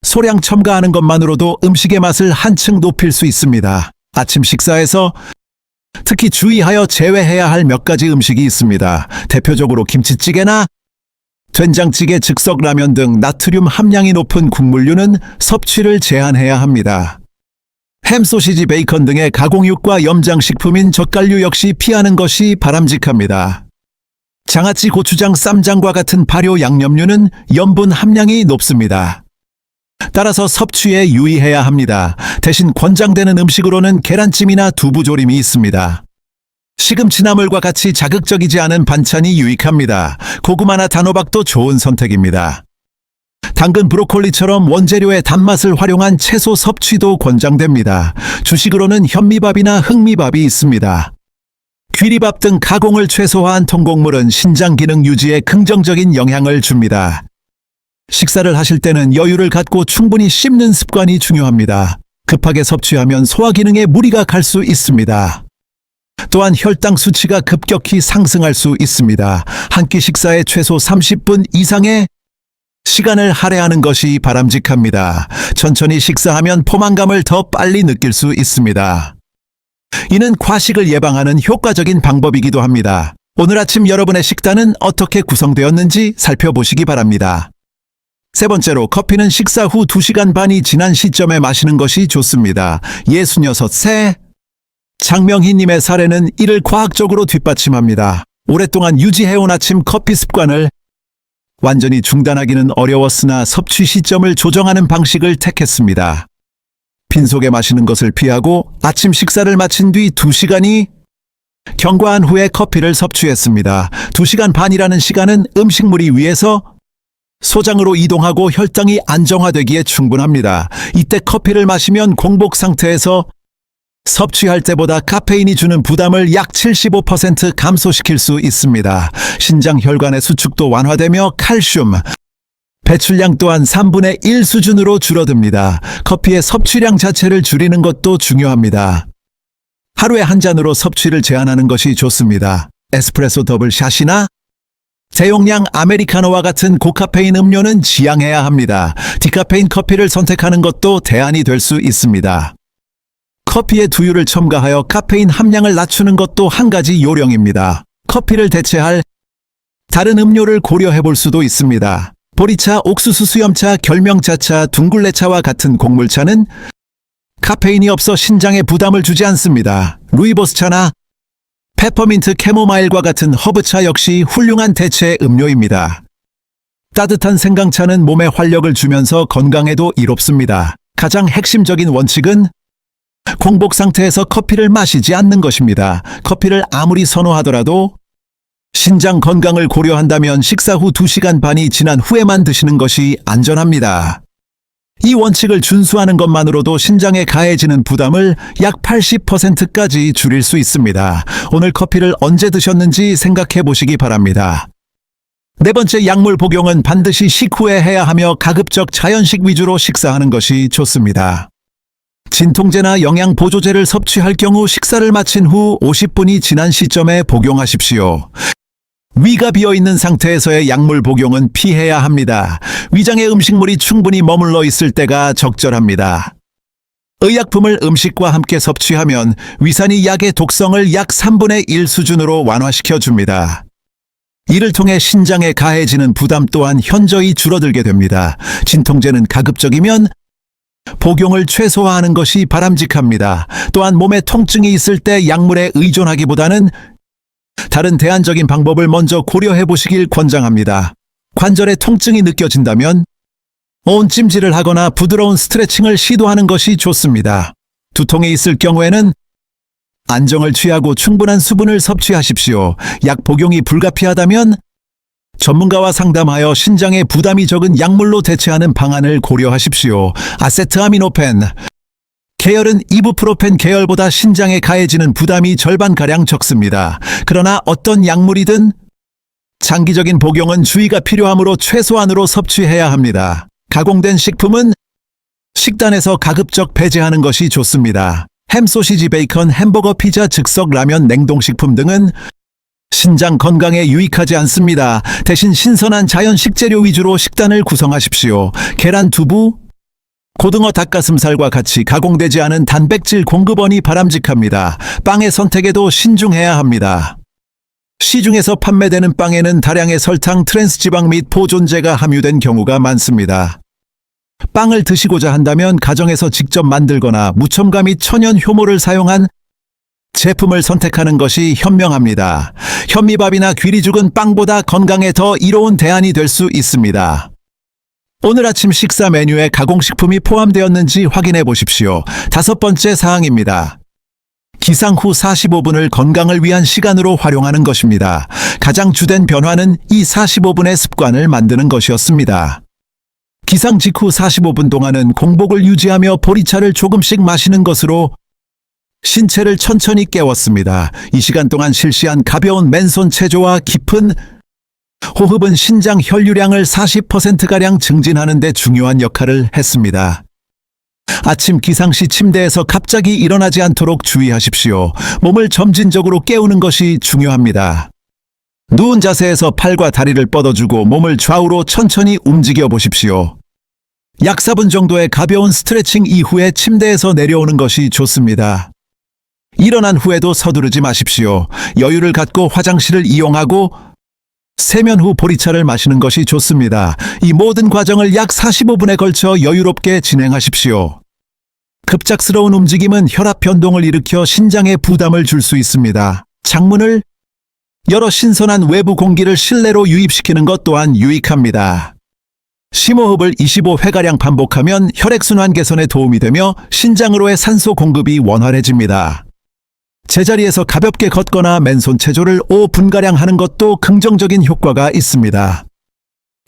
소량 첨가하는 것만으로도 음식의 맛을 한층 높일 수 있습니다. 아침 식사에서 특히 주의하여 제외해야 할 몇 가지 음식이 있습니다. 대표적으로 김치찌개나 된장찌개, 즉석라면 등 나트륨 함량이 높은 국물류는 섭취를 제한해야 합니다. 햄, 소시지, 베이컨 등의 가공육과 염장식품인 젓갈류 역시 피하는 것이 바람직합니다. 장아찌, 고추장, 쌈장과 같은 발효 양념류는 염분 함량이 높습니다. 따라서 섭취에 유의해야 합니다. 대신 권장되는 음식으로는 계란찜이나 두부조림이 있습니다. 시금치, 나물과 같이 자극적이지 않은 반찬이 유익합니다. 고구마나 단호박도 좋은 선택입니다. 당근, 브로콜리처럼 원재료의 단맛을 활용한 채소 섭취도 권장됩니다. 주식으로는 현미밥이나 흑미밥이 있습니다. 귀리밥 등 가공을 최소화한 통곡물은 신장 기능 유지에 긍정적인 영향을 줍니다. 식사를 하실 때는 여유를 갖고 충분히 씹는 습관이 중요합니다. 급하게 섭취하면 소화 기능에 무리가 갈 수 있습니다. 또한 혈당 수치가 급격히 상승할 수 있습니다. 한 끼 식사에 최소 30분 이상의 시간을 할애하는 것이 바람직합니다. 천천히 식사하면 포만감을 더 빨리 느낄 수 있습니다. 이는 과식을 예방하는 효과적인 방법이기도 합니다. 오늘 아침 여러분의 식단은 어떻게 구성되었는지 살펴보시기 바랍니다. 세 번째로, 커피는 식사 후 2시간 반이 지난 시점에 마시는 것이 좋습니다. 66세 장명희님의 사례는 이를 과학적으로 뒷받침합니다. 오랫동안 유지해온 아침 커피 습관을 완전히 중단하기는 어려웠으나 섭취 시점을 조정하는 방식을 택했습니다. 빈속에 마시는 것을 피하고 아침 식사를 마친 뒤 2시간이 경과한 후에 커피를 섭취했습니다. 2시간 반이라는 시간은 음식물이 위에서 소장으로 이동하고 혈당이 안정화되기에 충분합니다. 이때 커피를 마시면 공복 상태에서 섭취할 때보다 카페인이 주는 부담을 약 75% 감소시킬 수 있습니다. 신장 혈관의 수축도 완화되며 칼슘 배출량 또한 3분의 1 수준으로 줄어듭니다. 커피의 섭취량 자체를 줄이는 것도 중요합니다. 하루에 한 잔으로 섭취를 제한하는 것이 좋습니다. 에스프레소 더블샷이나 대용량 아메리카노와 같은 고카페인 음료는 지양해야 합니다. 디카페인 커피를 선택하는 것도 대안이 될 수 있습니다. 커피에 두유를 첨가하여 카페인 함량을 낮추는 것도 한 가지 요령입니다. 커피를 대체할 다른 음료를 고려해 볼 수도 있습니다. 보리차, 옥수수 수염차, 결명자차, 둥글레차와 같은 곡물차는 카페인이 없어 신장에 부담을 주지 않습니다. 루이보스차나 페퍼민트, 캐모마일과 같은 허브차 역시 훌륭한 대체 음료입니다. 따뜻한 생강차는 몸에 활력을 주면서 건강에도 이롭습니다. 가장 핵심적인 원칙은 공복 상태에서 커피를 마시지 않는 것입니다. 커피를 아무리 선호하더라도 신장 건강을 고려한다면 식사 후 2시간 반이 지난 후에만 드시는 것이 안전합니다. 이 원칙을 준수하는 것만으로도 신장에 가해지는 부담을 약 80%까지 줄일 수 있습니다. 오늘 커피를 언제 드셨는지 생각해 보시기 바랍니다. 네 번째, 약물 복용은 반드시 식후에 해야 하며 가급적 자연식 위주로 식사하는 것이 좋습니다. 진통제나 영양보조제를 섭취할 경우 식사를 마친 후 50분이 지난 시점에 복용하십시오. 위가 비어있는 상태에서의 약물 복용은 피해야 합니다. 위장에 음식물이 충분히 머물러 있을 때가 적절합니다. 의약품을 음식과 함께 섭취하면 위산이 약의 독성을 약 3분의 1 수준으로 완화시켜 줍니다. 이를 통해 신장에 가해지는 부담 또한 현저히 줄어들게 됩니다. 진통제는 가급적이면 복용을 최소화하는 것이 바람직합니다. 또한 몸에 통증이 있을 때 약물에 의존하기보다는 다른 대안적인 방법을 먼저 고려해 보시길 권장합니다. 관절에 통증이 느껴진다면 온찜질을 하거나 부드러운 스트레칭을 시도하는 것이 좋습니다. 두통이 있을 경우에는 안정을 취하고 충분한 수분을 섭취하십시오. 약 복용이 불가피하다면 전문가와 상담하여 신장에 부담이 적은 약물로 대체하는 방안을 고려하십시오. 아세트아미노펜 계열은 이부프로펜 계열보다 신장에 가해지는 부담이 절반가량 적습니다. 그러나 어떤 약물이든 장기적인 복용은 주의가 필요하므로 최소한으로 섭취해야 합니다. 가공된 식품은 식단에서 가급적 배제하는 것이 좋습니다. 햄, 소시지, 베이컨, 햄버거, 피자, 즉석 라면, 냉동식품 등은 신장 건강에 유익하지 않습니다. 대신 신선한 자연 식재료 위주로 식단을 구성하십시오. 계란, 두부, 고등어, 닭가슴살과 같이 가공되지 않은 단백질 공급원이 바람직합니다. 빵의 선택에도 신중해야 합니다. 시중에서 판매되는 빵에는 다량의 설탕, 트랜스지방 및 보존제가 함유된 경우가 많습니다. 빵을 드시고자 한다면 가정에서 직접 만들거나 무첨가 및 천연 효모를 사용한 제품을 선택하는 것이 현명합니다. 현미밥이나 귀리죽은 빵보다 건강에 더 이로운 대안이 될 수 있습니다. 오늘 아침 식사 메뉴에 가공식품이 포함되었는지 확인해 보십시오. 5번째 사항입니다. 기상 후 45분을 건강을 위한 시간으로 활용하는 것입니다. 가장 주된 변화는 이 45분의 습관을 만드는 것이었습니다. 기상 직후 45분 동안은 공복을 유지하며 보리차를 조금씩 마시는 것으로 신체를 천천히 깨웠습니다. 이 시간 동안 실시한 가벼운 맨손 체조와 깊은 호흡은 신장 혈류량을 40%가량 증진하는 데 중요한 역할을 했습니다. 아침 기상 시 침대에서 갑자기 일어나지 않도록 주의하십시오. 몸을 점진적으로 깨우는 것이 중요합니다. 누운 자세에서 팔과 다리를 뻗어주고 몸을 좌우로 천천히 움직여 보십시오. 약 4분 정도의 가벼운 스트레칭 이후에 침대에서 내려오는 것이 좋습니다. 일어난 후에도 서두르지 마십시오. 여유를 갖고 화장실을 이용하고 세면 후 보리차를 마시는 것이 좋습니다. 이 모든 과정을 약 45분에 걸쳐 여유롭게 진행하십시오. 급작스러운 움직임은 혈압 변동을 일으켜 신장에 부담을 줄 수 있습니다. 창문을 열어 신선한 외부 공기를 실내로 유입시키는 것 또한 유익합니다. 심호흡을 25회가량 반복하면 혈액순환 개선에 도움이 되며 신장으로의 산소 공급이 원활해집니다. 제자리에서 가볍게 걷거나 맨손 체조를 5분가량 하는 것도 긍정적인 효과가 있습니다.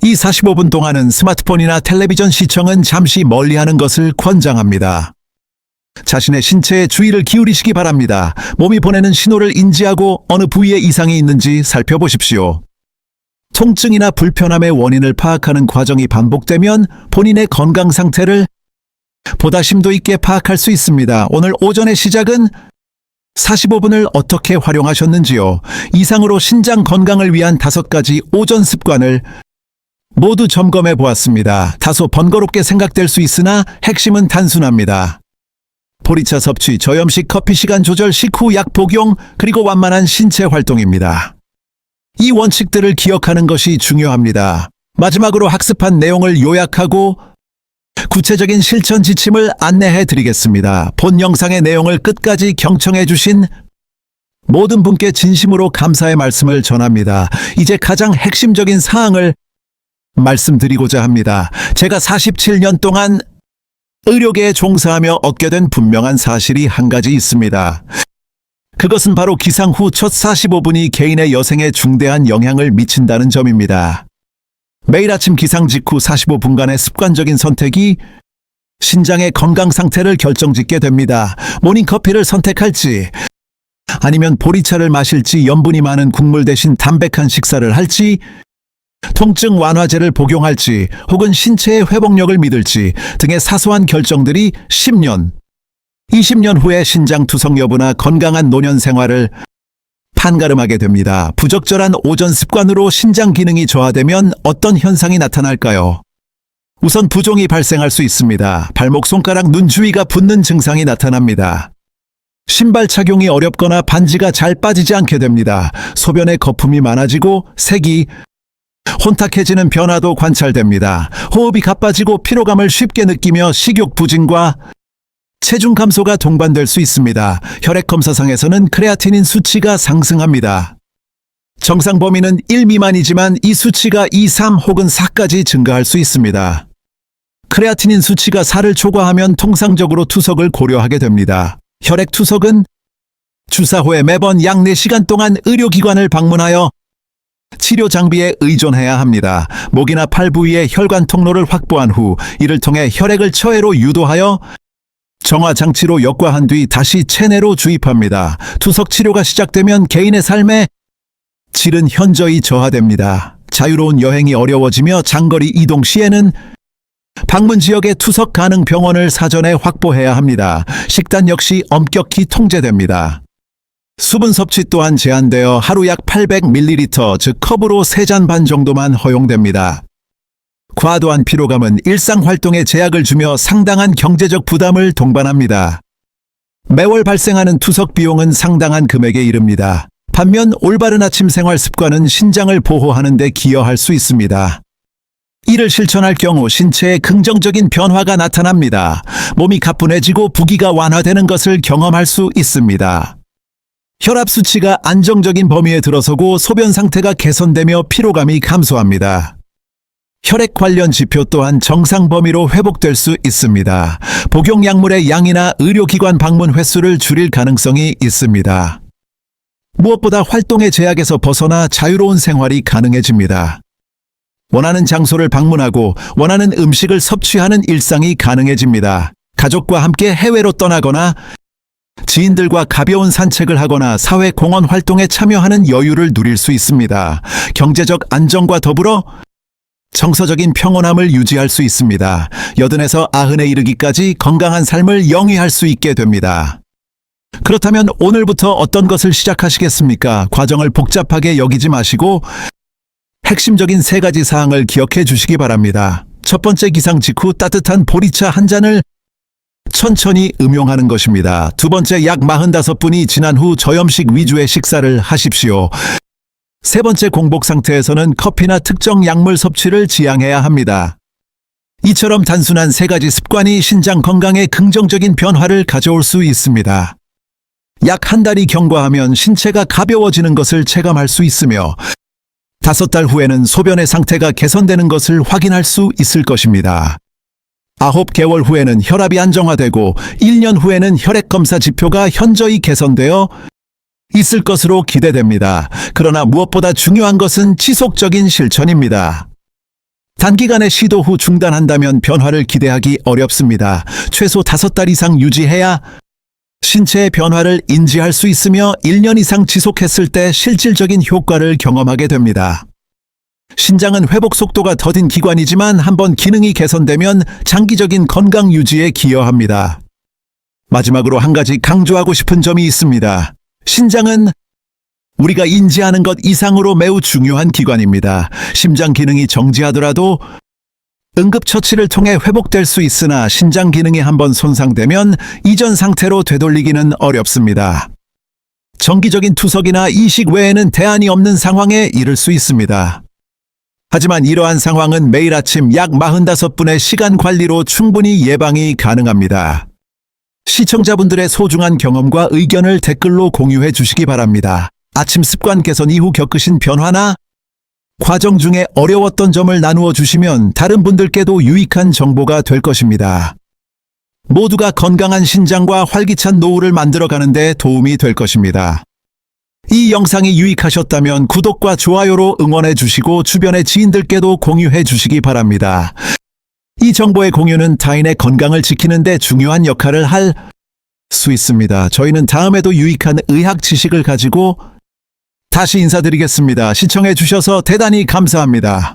이 45분 동안은 스마트폰이나 텔레비전 시청은 잠시 멀리하는 것을 권장합니다. 자신의 신체에 주의를 기울이시기 바랍니다. 몸이 보내는 신호를 인지하고 어느 부위에 이상이 있는지 살펴보십시오. 통증이나 불편함의 원인을 파악하는 과정이 반복되면 본인의 건강 상태를 보다 심도 있게 파악할 수 있습니다. 오늘 오전의 시작은 45분을 어떻게 활용하셨는지요? 이상으로 신장 건강을 위한 5가지 오전 습관을 모두 점검해 보았습니다. 다소 번거롭게 생각될 수 있으나 핵심은 단순합니다. 보리차 섭취, 저염식 커피 시간 조절, 식후 약 복용, 그리고 완만한 신체 활동입니다. 이 원칙들을 기억하는 것이 중요합니다. 마지막으로 학습한 내용을 요약하고 구체적인 실천 지침을 안내해 드리겠습니다. 본 영상의 내용을 끝까지 경청해 주신 모든 분께 진심으로 감사의 말씀을 전합니다. 이제 가장 핵심적인 사항을 말씀드리고자 합니다. 제가 47년 동안 의료계에 종사하며 얻게 된 분명한 사실이 한 가지 있습니다. 그것은 바로 기상 후 첫 45분이 개인의 여생에 중대한 영향을 미친다는 점입니다. 매일 아침 기상 직후 45분간의 습관적인 선택이 신장의 건강 상태를 결정짓게 됩니다. 모닝커피를 선택할지, 아니면 보리차를 마실지, 염분이 많은 국물 대신 담백한 식사를 할지, 통증 완화제를 복용할지, 혹은 신체의 회복력을 믿을지 등의 사소한 결정들이 10년, 20년 후에 신장 투석 여부나 건강한 노년 생활을 판가름하게 됩니다. 부적절한 오전 습관으로 신장 기능이 저하되면 어떤 현상이 나타날까요? 우선 부종이 발생할 수 있습니다. 발목, 손가락, 눈 주위가 붓는 증상이 나타납니다. 신발 착용이 어렵거나 반지가 잘 빠지지 않게 됩니다. 소변에 거품이 많아지고 색이 혼탁해지는 변화도 관찰됩니다. 호흡이 가빠지고 피로감을 쉽게 느끼며 식욕 부진과 체중 감소가 동반될 수 있습니다. 혈액 검사상에서는 크레아티닌 수치가 상승합니다. 정상 범위는 1 미만이지만 이 수치가 2, 3 혹은 4까지 증가할 수 있습니다. 크레아티닌 수치가 4를 초과하면 통상적으로 투석을 고려하게 됩니다. 혈액 투석은 주사 후에 매번 약 4시간 동안 의료기관을 방문하여 치료 장비에 의존해야 합니다. 목이나 팔 부위의 혈관 통로를 확보한 후 이를 통해 혈액을 처해로 유도하여 정화 장치로 역과한 뒤 다시 체내로 주입합니다. 투석 치료가 시작되면 개인의 삶에 질은 현저히 저하됩니다. 자유로운 여행이 어려워지며 장거리 이동 시에는 방문 지역의 투석 가능 병원을 사전에 확보해야 합니다. 식단 역시 엄격히 통제됩니다. 수분 섭취 또한 제한되어 하루 약 800ml, 즉 컵으로 3잔 반 정도만 허용됩니다. 과도한 피로감은 일상활동에 제약을 주며 상당한 경제적 부담을 동반합니다. 매월 발생하는 투석 비용은 상당한 금액에 이릅니다. 반면 올바른 아침 생활 습관은 신장을 보호하는 데 기여할 수 있습니다. 이를 실천할 경우 신체에 긍정적인 변화가 나타납니다. 몸이 가뿐해지고 부기가 완화되는 것을 경험할 수 있습니다. 혈압 수치가 안정적인 범위에 들어서고 소변 상태가 개선되며 피로감이 감소합니다. 혈액 관련 지표 또한 정상 범위로 회복될 수 있습니다. 복용 약물의 양이나 의료기관 방문 횟수를 줄일 가능성이 있습니다. 무엇보다 활동의 제약에서 벗어나 자유로운 생활이 가능해집니다. 원하는 장소를 방문하고 원하는 음식을 섭취하는 일상이 가능해집니다. 가족과 함께 해외로 떠나거나 지인들과 가벼운 산책을 하거나 사회 공헌 활동에 참여하는 여유를 누릴 수 있습니다. 경제적 안정과 더불어 정서적인 평온함을 유지할 수 있습니다. 80에서 90에 이르기까지 건강한 삶을 영위할 수 있게 됩니다. 그렇다면 오늘부터 어떤 것을 시작하시겠습니까? 과정을 복잡하게 여기지 마시고 핵심적인 3가지 사항을 기억해 주시기 바랍니다. 첫 번째, 기상 직후 따뜻한 보리차 한 잔을 천천히 음용하는 것입니다. 두 번째, 약 45분이 지난 후 저염식 위주의 식사를 하십시오. 세 번째, 공복 상태에서는 커피나 특정 약물 섭취를 지양해야 합니다. 이처럼 단순한 3가지 습관이 신장 건강에 긍정적인 변화를 가져올 수 있습니다. 약 1달이 경과하면 신체가 가벼워지는 것을 체감할 수 있으며 5달 후에는 소변의 상태가 개선되는 것을 확인할 수 있을 것입니다. 9개월 후에는 혈압이 안정화되고 1년 후에는 혈액검사 지표가 현저히 개선되어 있을 것으로 기대됩니다. 그러나 무엇보다 중요한 것은 지속적인 실천입니다. 단기간에 시도 후 중단한다면 변화를 기대하기 어렵습니다. 최소 5달 이상 유지해야 신체의 변화를 인지할 수 있으며 1년 이상 지속했을 때 실질적인 효과를 경험하게 됩니다. 신장은 회복 속도가 더딘 기관이지만 한번 기능이 개선되면 장기적인 건강 유지에 기여합니다. 마지막으로 한 가지 강조하고 싶은 점이 있습니다. 신장은 우리가 인지하는 것 이상으로 매우 중요한 기관입니다. 심장 기능이 정지하더라도 응급처치를 통해 회복될 수 있으나 신장 기능이 한번 손상되면 이전 상태로 되돌리기는 어렵습니다. 정기적인 투석이나 이식 외에는 대안이 없는 상황에 이를 수 있습니다. 하지만 이러한 상황은 매일 아침 약 45분의 시간 관리로 충분히 예방이 가능합니다. 시청자분들의 소중한 경험과 의견을 댓글로 공유해 주시기 바랍니다. 아침 습관 개선 이후 겪으신 변화나 과정 중에 어려웠던 점을 나누어 주시면 다른 분들께도 유익한 정보가 될 것입니다. 모두가 건강한 신장과 활기찬 노후를 만들어가는 데 도움이 될 것입니다. 이 영상이 유익하셨다면 구독과 좋아요로 응원해 주시고 주변의 지인들께도 공유해 주시기 바랍니다. 이 정보의 공유는 타인의 건강을 지키는 데 중요한 역할을 할 수 있습니다. 저희는 다음에도 유익한 의학 지식을 가지고 다시 인사드리겠습니다. 시청해 주셔서 대단히 감사합니다.